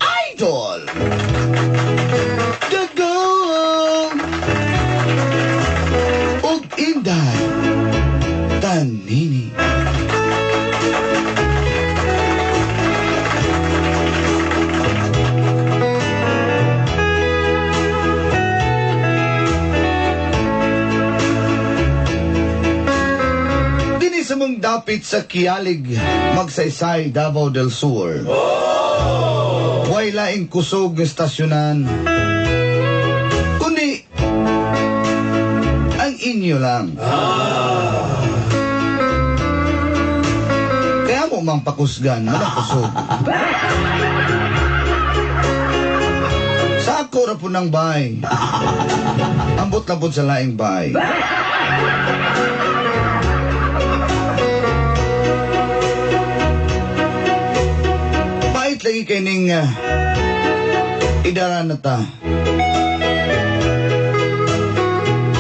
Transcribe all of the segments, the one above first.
Idol Gagawang og Inday Tanini. Sa mong dapit sa Kialig, Magsaysay, Davao del Sur. Way laing kusog ng estasyonan, kundi ang inyo lang. Kaya mo mang pakusgan, malakusog. Sa ako na po ng bay, ambot na po sa laing bay. Lagi kay ning idara na ta.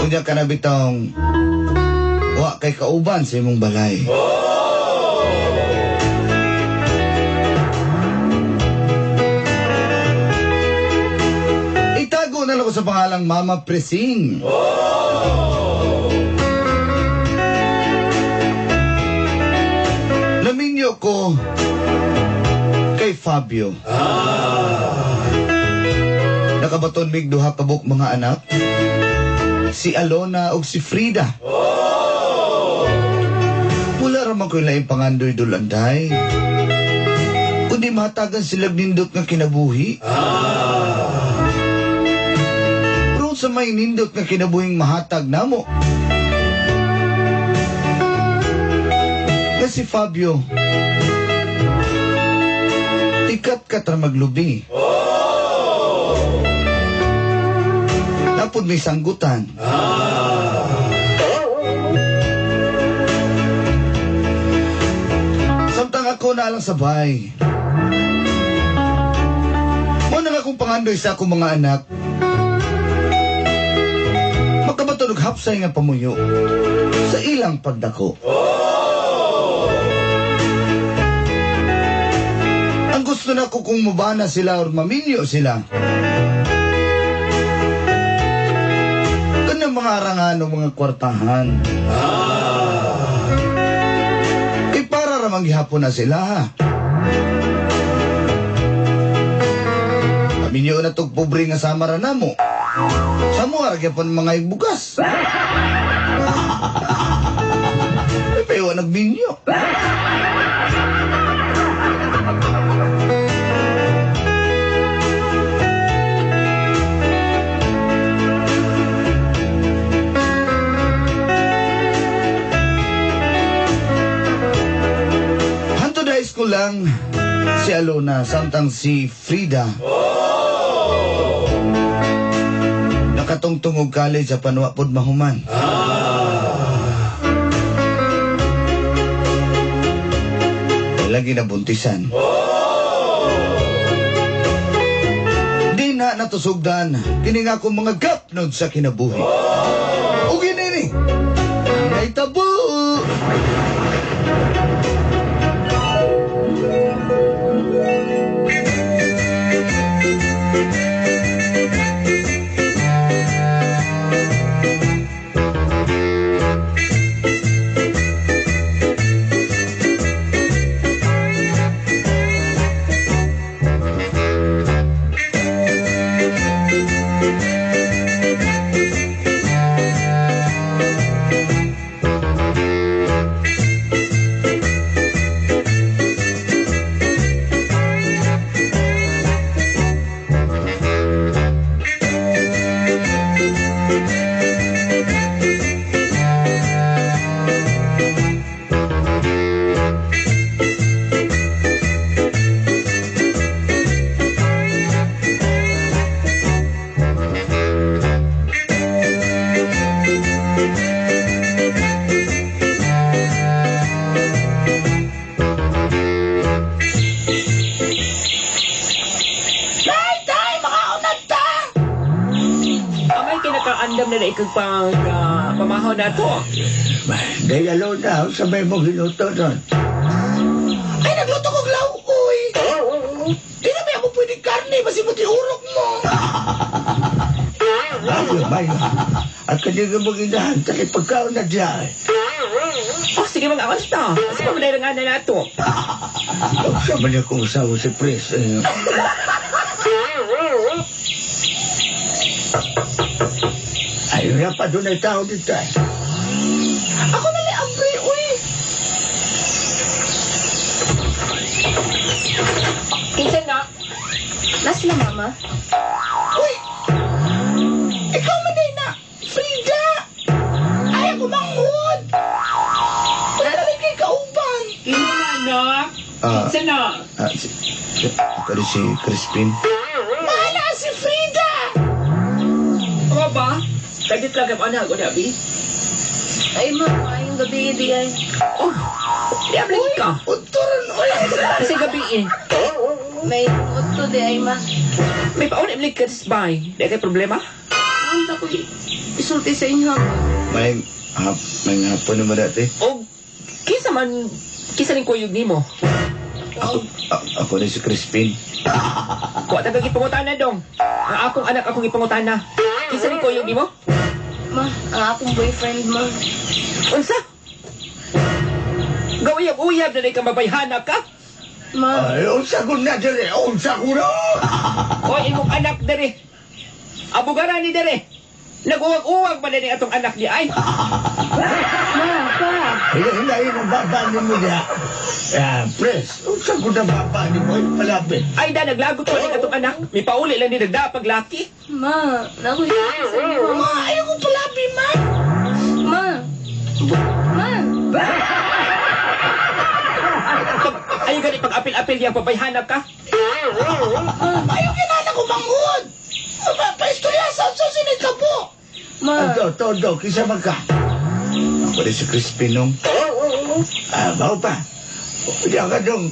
Kunya ka na bitong wa kay kauban sa imong balay. Itago na lang ko sa pangalang Mama Presing. Laminyo ko kay Fabio. Nakabaton mig duha kabuk mga anak, si Alona ug si Frida. Wala raman ko laing pangandoy dulanday, kundi matagan sila nindot nga kinabuhi. Pero sa may nindot nga kinabuhing mahatag namo nga si Fabio, ikat ra maglubi. Napod may sanggutan. Samtang ako na lang sabay. Muna nga akong pangandoy sa akong mga anak. Makabatunog hapsay nga pamuyo sa ilang pagdako. Gusto na ko kung mabana sila o maminyo sila. Ganang mga arangan o mga kwartahan. Para ramang gihapon na sila, ha? Maminyo na itong pobre nga samara na mo. Sa mo, aragyan mga igbugas. Pero nagminyo. Ko lang si Alona, samtang si Frida nakatungtungog college sa panwapod mahuman. Lagi na buntisan. Di na natusugdan kini nga akong mga gapnod sa kinabuhi. O ginini ay tabo. andam na ikag pang pamahaw na to. Dahil alone na, sabay mo ginuto doon. Ay, mo tiurok mo. Ay, at kanya nga mag-inahan, takit pagkaon na diyan. Oh, sige mga awas na. Kasi pamalay nga na nato. Sama niya kung asawa si Pres. Ayun nga pa, doon ay tao dito. Ako na lang, Abre, uy. Kinsan na. Nasaan na, Mama? Uy! Ikaw man din na! Frida! Ayaw ko manghod! Wala rin kay kauban! Hindi na, anak. Kinsan na. Kali si Crispin. Mahala si Frida! Oo ba? Kagit lang ang anak ko, Dabi. Ay, Mama, yung gabi, di ay. Oh, diablik ka. Uturon, uy! Kasi gabi eh. May utto, di ay, Ma. May pauniblik ka sa bahay. Di kay problema? Ang ko isulti sa inyo. May hapon naman dati. O, kisa rin kuyog ni mo. Ako na si Crispin. Kuha taga ipangutana dong. Ang akong anak akong ipangutana. Kisa rin kuyog ni mo? Ma, ang akong boyfriend, Ma. Unsa? Gawiyab-uyab na rin ka mabayhana ka? Ma, Ay, unsa ko na dere, unsa ko na! O, imong anak dere. Abugara ni dere. Nag-uwag-uwag ba na rin atong anak ni ay? Ma, pa. Hinahin ang babanin mo niya. Pres, unsa ko na babanin mo, palapit. Ay da, naglagot ko rin atong anak. May pauli lang ni nagdapag laki. Ma, nakusulti sa inyo. Ma, ayaw ko palapit, ma! Ma. Ma. Ayaw gani pag-apil-apil yang pabayhana ka. Ayaw kinala ko manghod! Pa-istorya sa sinit ka po! Ma. Todo, kisa magka. Ako rin si Crispin nung. Bawa pa. Diyan ka dong.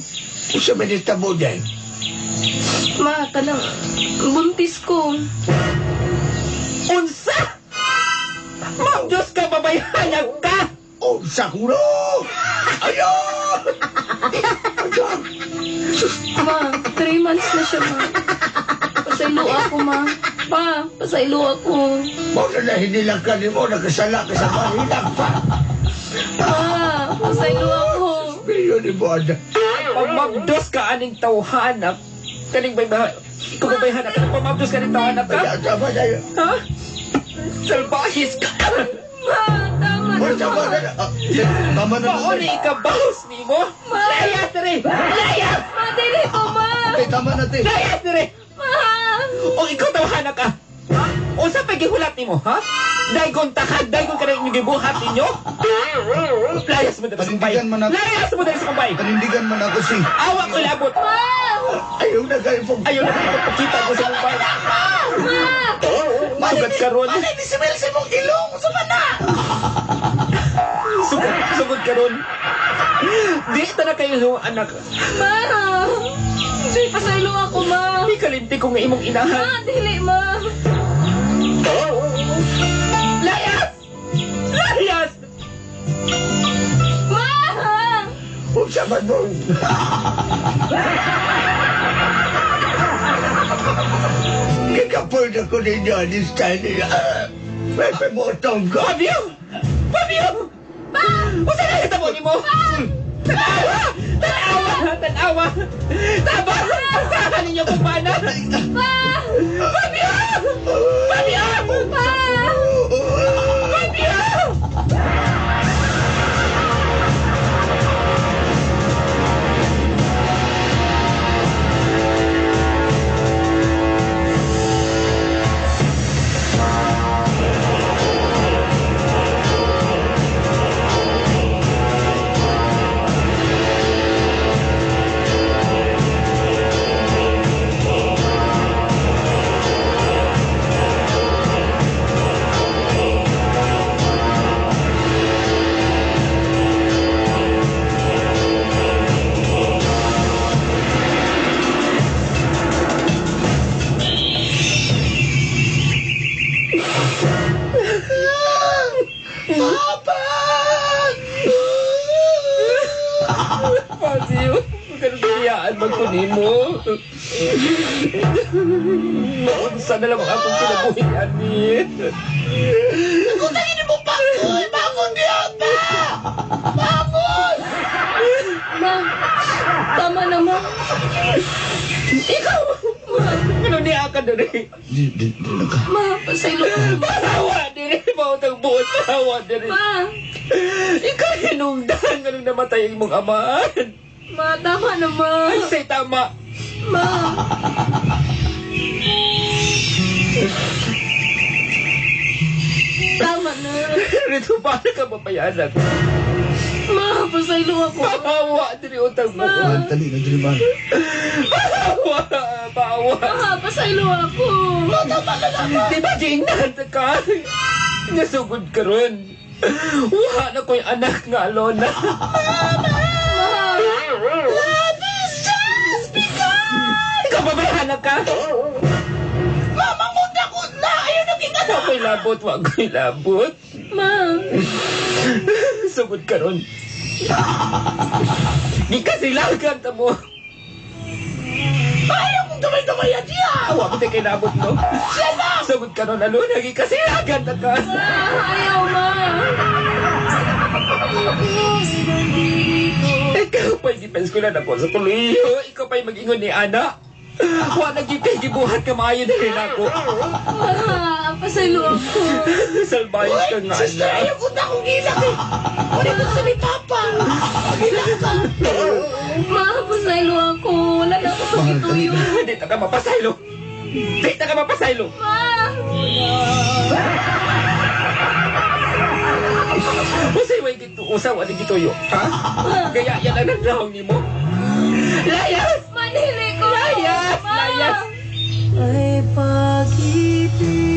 Usa minita mo dyan. Ma, kanang buntis ko. Unsa? Ma'am Diyos ka, babayhana ka! Unsa ko na! Ayaw! Ayaw! Ma, 3 months na siya, Ma. Pasaylo ako, Ma. Pa, pasaylo ako. Mo na hinilang ka ni mo, nakasala ka sa mahilang pa. Ma, pasaylo ako. Bilyo ni mo, anak. Pag mabdos ka aning tawhanak, kaning ikaw babayhana ka, pag mabdos ka aning tawhanak ka? Kaya tama na yun. Ha? Salbahis ka! Ma, tama Mo na, tama Ma. na. Tama na. Pauli ka bahos ni mo? Layas na rin! Layas! Ma, dili ko, Ma. Tama na, te. Layas na rin! Ma. O ikaw tawhanak ka? Ha? O sa pagihulat ni mo, ha? Daygon takad, daygon ka na inyong gibuhat ninyo? Layas mo na sa kumbay! Panindigan mo na- Layas mo na sa kumbay! Panindigan man ako si... Awa ko labot! Ayaw na kayo pong... Ayaw na pagpakita ko sa kumbay! Sugat ka ron! Ano ni si Melsi mong ilong? Sama na! Sugod ka ron! Di na kayo yung anak. Ma. Sige, pasaylo ako, Ma. Di kalimti ko nga imong inahan. Ma, dili, Ma. Layas! Layas! Ma. Kung sama mo... Kikapoy na ko ninyo this time nila. May pamotong ko. Fabio! Fabio! Usa na kita mo ni mo? Tanawa! Tanawa! Tanawa! Taba! Pasahan ninyo kung paano! Fabio! Fabio! Fabio! Fabio! Magkanagayaan magkunimo. Maunsa na lang akong kinabuhian ni. Kutangin mo pa! Uy, bangon niya pa! Bangon! Ma, tama na, ma. Ikaw! Ma, Ano niya ka na rin? Di na ka. ma, pasaylo ako. Parawa din eh. Mautang buot. Parawa din eh. Ma, Ikaw hinungdan. Anong namatay ang mong amaan? ma, tama na, ma. Ay, say tama. Ma. Tama na. Rito, paano ka mapayanan? Ma, pasaylo ako. Parawa din yung utang buot. Man, tali na dili man. Parawa. Parawa. Ma, pasaylo ako. Di ba giingnan ka? Nasugod ka ron. Wala na ko yung anak nga, Lona. Ma. Ikaw babayahan ka? Mamangundak-un na! Ayaw naging Wag ko'y labot, wag ko'y labot. Ma. Sugod ka ron. Di ka silagan ta mo. Ayaw kong damay-damayan niya! Awa ko tayo kay labot, no? Sugod ka ron, Lona. Di ka silagan ta ka. Ma, ayaw, ma. Ikaw pa'y defense ko na ako sa kuliyo. Ikaw pa'y mag-ingon ni Ana. Wa nagipay gibuhat ka maayo na rin ako. Ma, pasaylo ako. Salbayos ka nga, Sister, Ana. ayaw ko na akong gilak eh! Wala ko sa may papa! Gilak ka! Ma, pasaylo ako. Wala na ako pagituyo. Hindi na ka mapasaylo. Hindi na ka mapasaylo. Ma. Usay way gito, usaw ano gituyo. Ha? Kaya yan ang naglahong ni mo. Layas! Manili ko. Layas! Ma. Layas! Ay pag-ibig.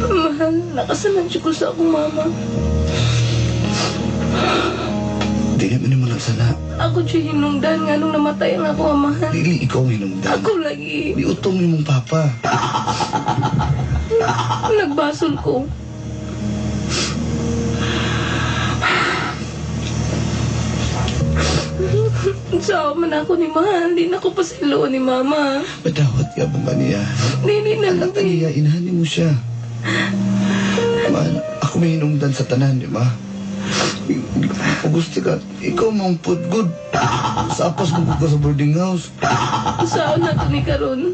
Mahal, nakasalan siya ko sa akong mama. Di naman naman nagsala. Ako siya hinungdan nga nung namatay ang akong amahan. Dili ikaw ang hinungdan. Ako lagi. Di utong ni mong papa. Nagbasol ko. Sa man ako ni Mahal, di na ko pasilo ni Mama. Madawat ka ba niya? Dili na Anak lang. niya, inahani mo siya. Man, ako may hinungdan sa tanan, di ba? Gusto ka, ikaw mong put good. Sa apas mo ka sa boarding house. Saan na to ni Karon?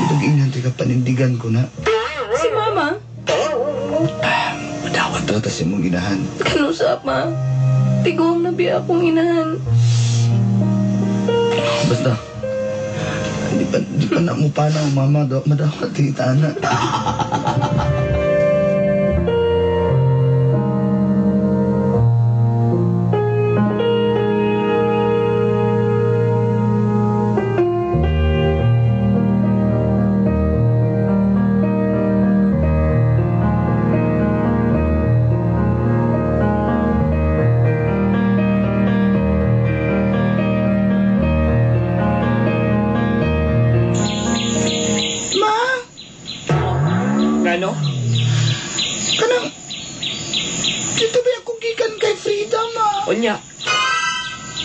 Nag-ingan ka panindigan ko na. Si Mama? Madawat rata si mong inahan. Kano sa Ma? Tigong na biya akong inahan. Basta, di pa na mo pa na mama, madawat kita na. Ngano? Kanang, dito ba ako gikan kay Frida, ma? Unya.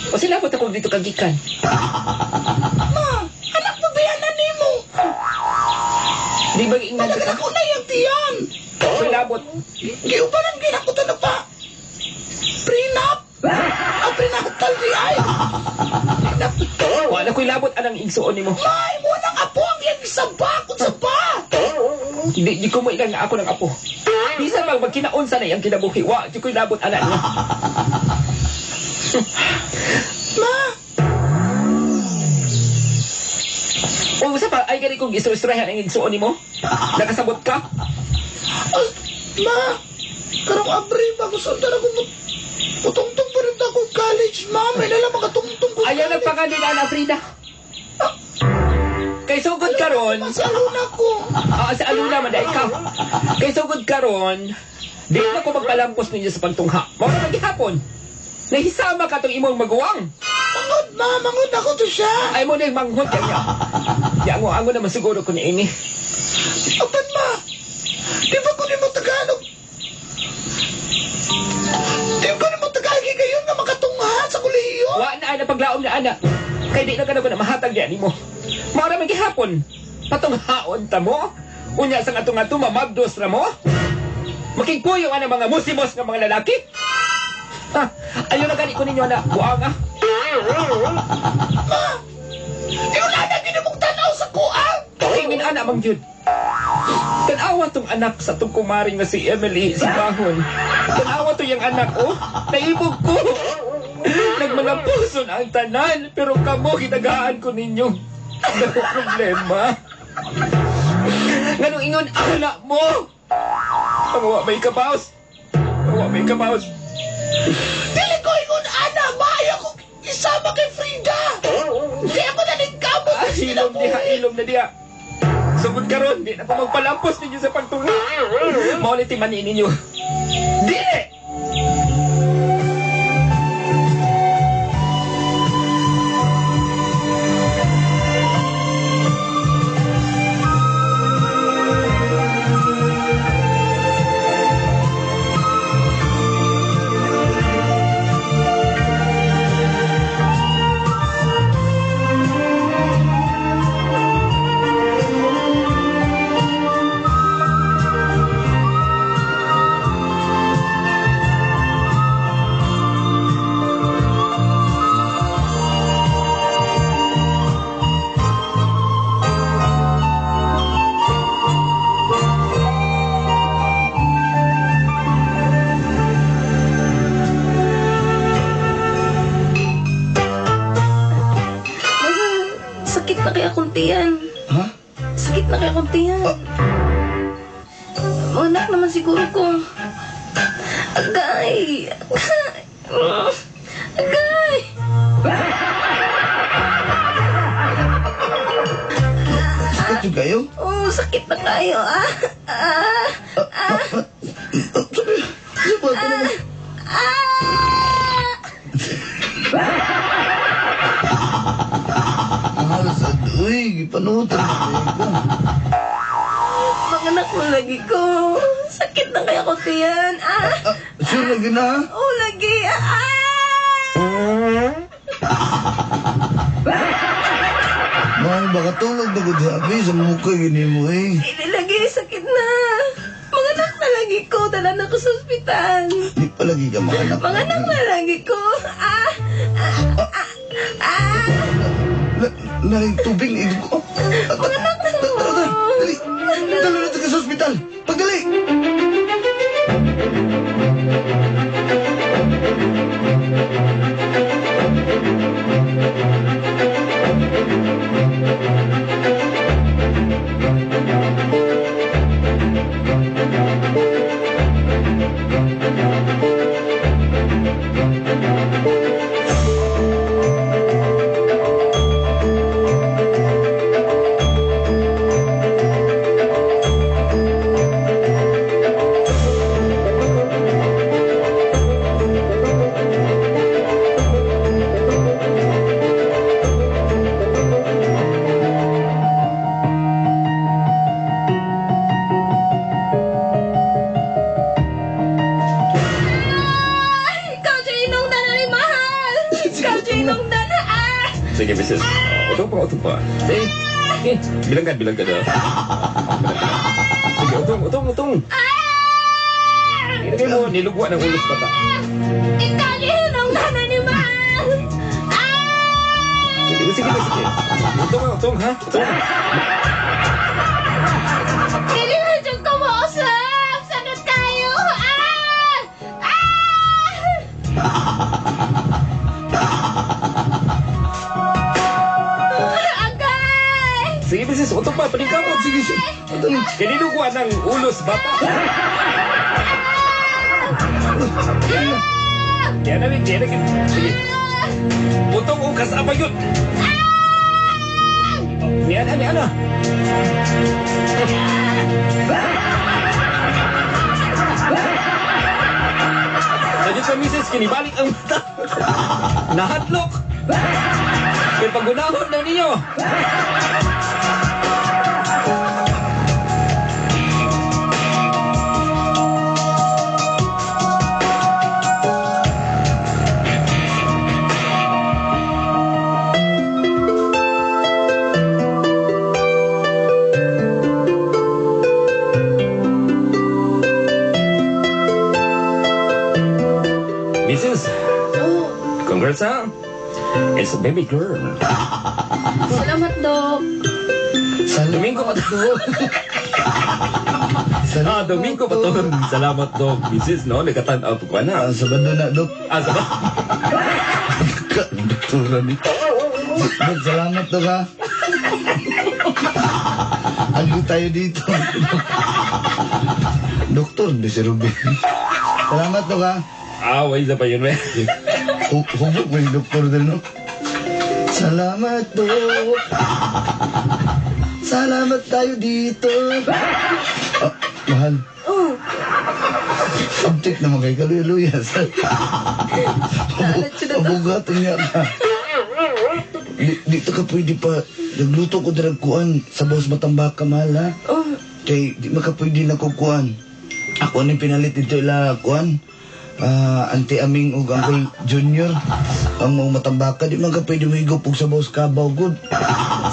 O sila po ako dito kagikan. Ma, anak mo bayanan ni mo. Di ba ingnan Talaga ka? ako na yung tiyan. Ako'y labot. Giubanan ginakutan na pa. Prenup. Prenatal di ay. Wala ko'y labot anang igsuon ni mo. May, mo nang apo ang yan isabakot sa ba. Di ko mo ilang nga ako ng apo. Bisa bang magkinaunsa na yung kinabuhi. Wa, di ko'y labot anak niya. Ma, O sa pa, ay gani kong isura-isurahan ang igsuon ni mo? Nakasabot ka? ma, karong abri ba ko sundar ako putungtong pa rin ako college, ma. May nalang makatungtong ko. Ayaw nagpanganin na Frida. Kay Kay sugod karon, Masaluna ko. sa aluna man dai ka. Kay sugod karon, di na ko magpalampos ninyo sa pagtungha. Mao na gihapon. Nahisama ka tong imong maguwang. Mangot ako to siya. Ay mo na yung manghot kanya. Di ako naman siguro ko ni ini. Apan ma, di ba ko ni mo Tagalog? Di ko ni mo Tagalog kayo nga makatungha sa kolehiyo? Wa na ana paglaom na ana. Kay di na ka na mahatag di ani mo. Mao ra man gihapon. Patunghaon ta mo. Unya sang atong mamagdos ra mo. Makigpuyo ana mga musimos nga mga lalaki. Ha, ayo na gani ko ninyo na buang ah. Ma, di ko na ginamong tanaw sa kuang. Imin ana mang jud. Tanawa tong anak sa tong kumaring nga si Emily si Bahon. Tanawa to yung anak oh. Naibog ko. Nagmala puso na ang tanan pero kamo gitagaan ko ninyo. Ano problema? Nganong ingon anak mo? Pangawa may kapaos. Pangawa may kapaos. Dili ko ingon ana, maayo ko isama kay Frida. Di ako na nagkamo. Ilom na diha. Sugod karon, di na ko magpalampos ninyo sa pagtunga. Maulit timanin ninyo. Di! Sakit na kaya akong tiyan. Ha? Sakit na kaya akong tiyan. Anak naman siguro ko. Agay! Agay! Sakit yung kayo? Oh, sakit na kayo. Sabi ko naman. Alasad, uy, panutan ko. Manganak mo lagi ko. Sakit na kaya ko tiyan. Sure lagi na? Oh, lagi. Mahal baka tulog na gud habi sa mukha gini mo eh. Hindi lagi, sakit na. Manganak na lagi ko. Dala na ko sa ospital. Di pa lagi ka makanak. Manganak na lagi ko. Naring tubig na ito ko. Manganak na ko. Dali. Dali natin ka sa ospital. Pagdali. Ikaw siya inungdan na rin, mahal. Ikaw siya inungdan na. Sige, Mrs. Utong pa. Eh, bilang ka na. Sige, utong. Ilagay mo, nilugwa ng ulos bata. Ikaw siya inungdan na ni mahal. Sige. Utong, ha? Utong. Pili na dyan kumausap. Sakit tayo. Agay! Sige, Mrs. Utong pa, paning kamot. Sige. Utong. Kinilugwa ng ulos bata. Yan na rin. Sige. Utong, kasama yun. Ni ana. Lagi sa misis, kinibalik ang mata. Nahatlok. Kaya pagunahon na ninyo. Mrs. Oh, Congrats, ha? It's a baby girl. salamat, Dok. Domingo pa to. Domingo pa to. Salamat, Dok. Mrs. No, nagkatanaw po ka na. Sabado na, Dok. Saba? Doktora ni. Dok, salamat, Dok, ha? Ano tayo dito? Doktor, di si Ruben. Salamat, Dok, ha? Wait na pa yun, eh. Hubog mo yung doktor din, no? Salamat, Dok. Salamat tayo dito. Mahal. Oh, Abtik naman kay kaluya-luya. Alat siya na to. Abugatin niya ka. Dito ka pwede pa. Nagluto ko dirag kuan sa boss Matambaka, mahal, ha? Oh, Kay di maka pwede na kukuan. Ako ni pinalit dito ila kuan. Auntie Aming ug Uncle Junior ang mga Matambaka di maka pwede mo igupog sa boss Kabaw good.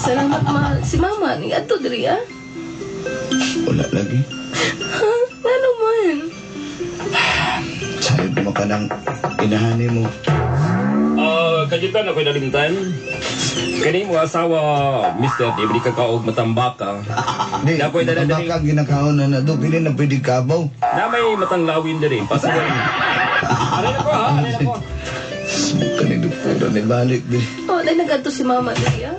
salamat, mahal. Si Mama, ni ato diri, ah. Wala lagi. Ha? Ano man? Sayod mo ka ng inahani mo. Kajitan ako'y nalimtan. Kani mo asawa, Mr. Di ka kaog Matambaka. Di, Dapoy na Matambaka ginakaon na do pili na pwede Kabaw. Na may matanglawin na rin. Pasuwan. Alay na ko, ha? Alay na ko. Kani doktor ni balik di. Oh, dahil nag-ato si Mama diri, ah.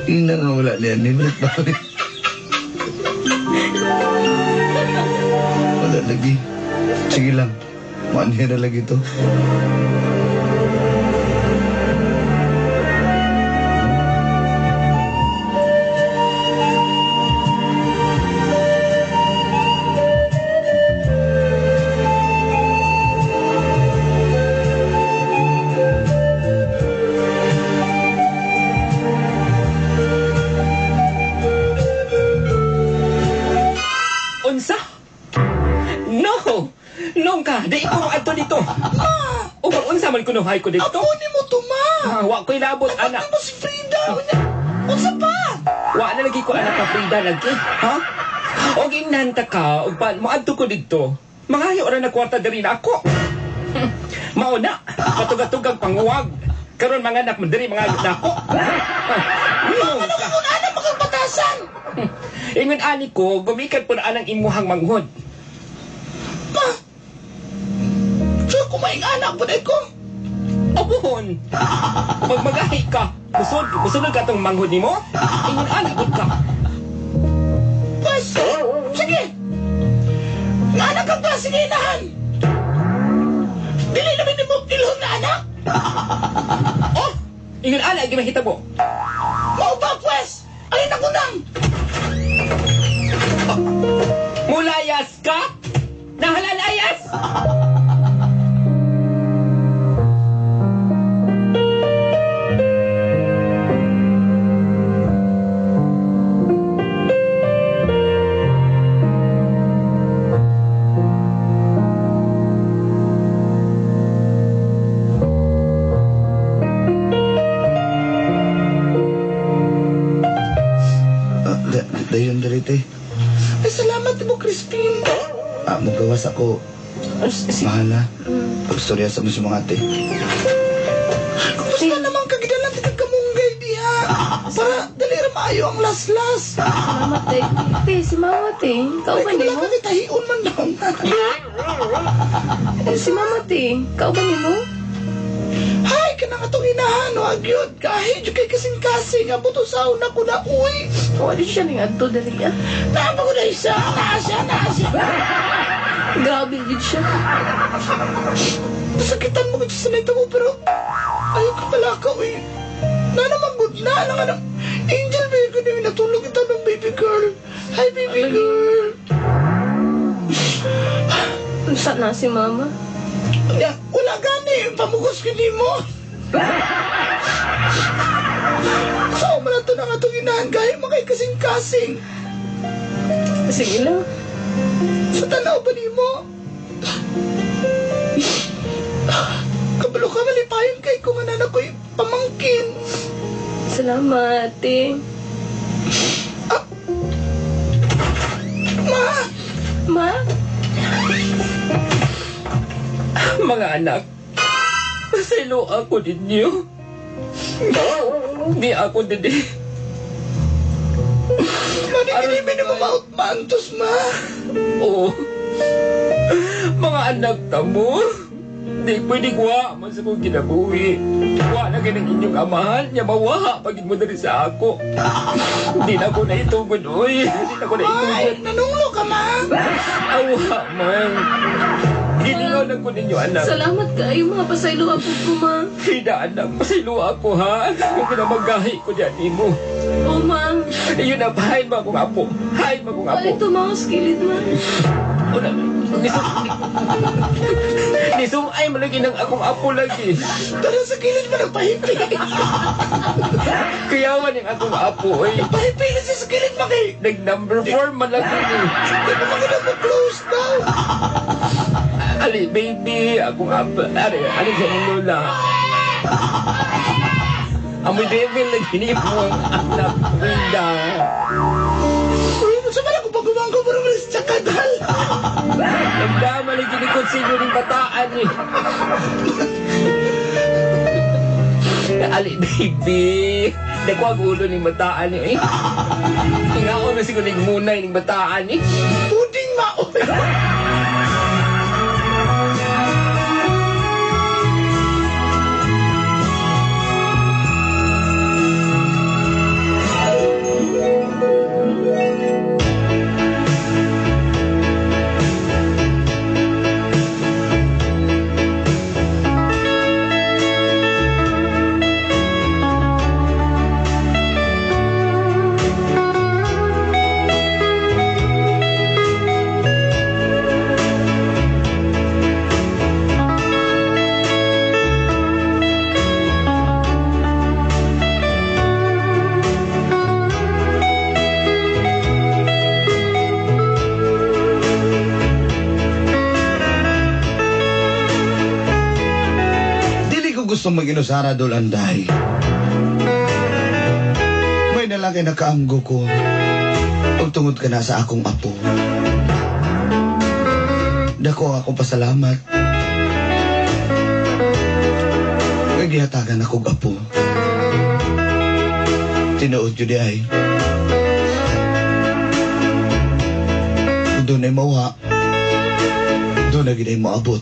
Ina nga wala niyan. Nibalik pa rin. Wala lagi. Sige lang. Manhira lagi to. Unsa? No! Nung ka, di ko ato dito. O bang unsa man kunuhay ko dito? Apo ni mo to, ma! Wa ko'y labot, anak. Mo si Frida! Unsa pa? Wa na lagi ko anak ka Frida lagi. Ha? O ginanta ka, o pa, maadto ko dito. Mangayo ra na kwarta diri na ako. Mauna, patugat-tugang panguwag. Karon mga anak mo diri mga na ako. Ano Kung ano magpatasan? Ingon ani ko, gumikat po na anang imuhang manghod. Ma! Diyo kumaing anak po ko. Abuhon! Pag magahi ka, busod ka itong manghod ni mo, ingon anak ka. Pas! Sige! Nga anak ang klaseng inahan! Dili namin ni mo ilhon na anak! Oh! Ingon anak, gimahita mo. Mau ba, pues? Alin ako nang! Mulayas ka? Nahalalayas? Dayon darite. Ay, salamat mo, Crispin. Magawas ako. Mahala. Pagstorya sa mo si mga ate. Kumusta naman kagidalan tigag kamunggay diha? Para dalira maayo ang laslas. Salamat, day. Te, si Mama, te. Kauban Ay, ni kung mo? nakakitahion man lang. Si Mama, te. Kauban ni mo? Hay, kanang atong inahan, wag yun. Kahit yung kay kasing-kasing, abuto sa una ko na, uy. O, di siya ning adto diri, ah. Napa ko na isa, nasa. Grabe yun siya. Nasakitan mo kasi sa nito mo, pero ayaw ka pala ka, uy. Na naman good na, lang anak. Angel, baby ko na yung natulog ito ng baby girl. Hi, baby girl. Saan na si mama? Ya, wala gani, pamugos ko ni mo. So, man ito na nga itong inahanggay, makay kasing-kasing. Sige lang. Sa tanaw ba ni mo? Kabalo ka, malipayon kay kung anak ko'y pamangkin. Salamat, ate. Ma! Ma? Mga anak, pasaylo ako ninyo. Di ako dede. Mani kinimin na mamaot maantos, ma. Oo. Mga anak tamo. Di pwede kuha man sa kong kinabuhi. Kuha na ganang inyong amahan. Niya mawaha pagin mo na rin sa ako. Di na ako na itugod, uy. Di na ako na itugod. Ay, nanunglo ka, ma. Awa man. Gilingaw na ko ninyo, anak. Salamat kayo, mga pasaylo ako ko, ma. Hida, anak. Pasaylo ako, ha? Kung kinamagahi ko dyan, mo. Oo, ma. Ayun na, bahay mo akong apo. Hay mo akong apo. Balik to mga skillet, ma. Una, nisumay mo lagi ng akong apo lagi. Tara sa kilid mo nagpahipi. Kayawan yung akong apo, oy. Pahipi na siya sa kilid mo kay. Nag-number 4 man lagi ni. Di mo maganda mo close down. Ali, baby, akong apo. Ali sa mong lola. Amoy devil lagi ni mo ang anak, Brenda. Uy, sa pala ko pag gumanggo mo naman sa tsakadal. Nagdama lagi ni konsigo ng bataan ni. Ali, baby. Naku ang ulo ng bataan ni, eh. Ingaon na siguro ng munay ng bataan ni. Puding maoy. Gusto mag-inusara dolanday. May nalagay na kaamgo ko. Pagtungod ka na sa akong apo. Dako akong pasalamat. Nagihatagan akong apo. Tinuod yun di ay. Kung doon ay mauha, doon na ginay maabot.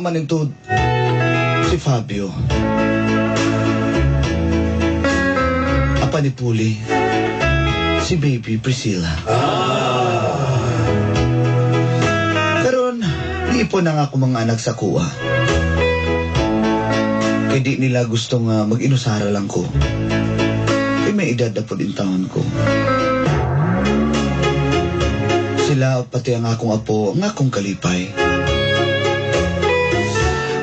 Manintod si Fabio. Apa ni Puli, si baby Priscilla. Karon, iipon na nga ako mga anak sa kuwa. Kaya di nila gustong mag-inusara lang ko. Kaya may edad na po din taon ko. Sila pati ang akong apo, ang akong kalipay.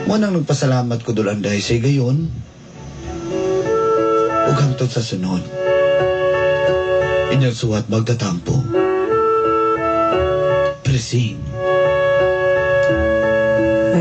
Manang nagpasalamat ko dolanday sa gayon. Ug hangtod sa sunod. Inyong suwat magtatampo. Presing.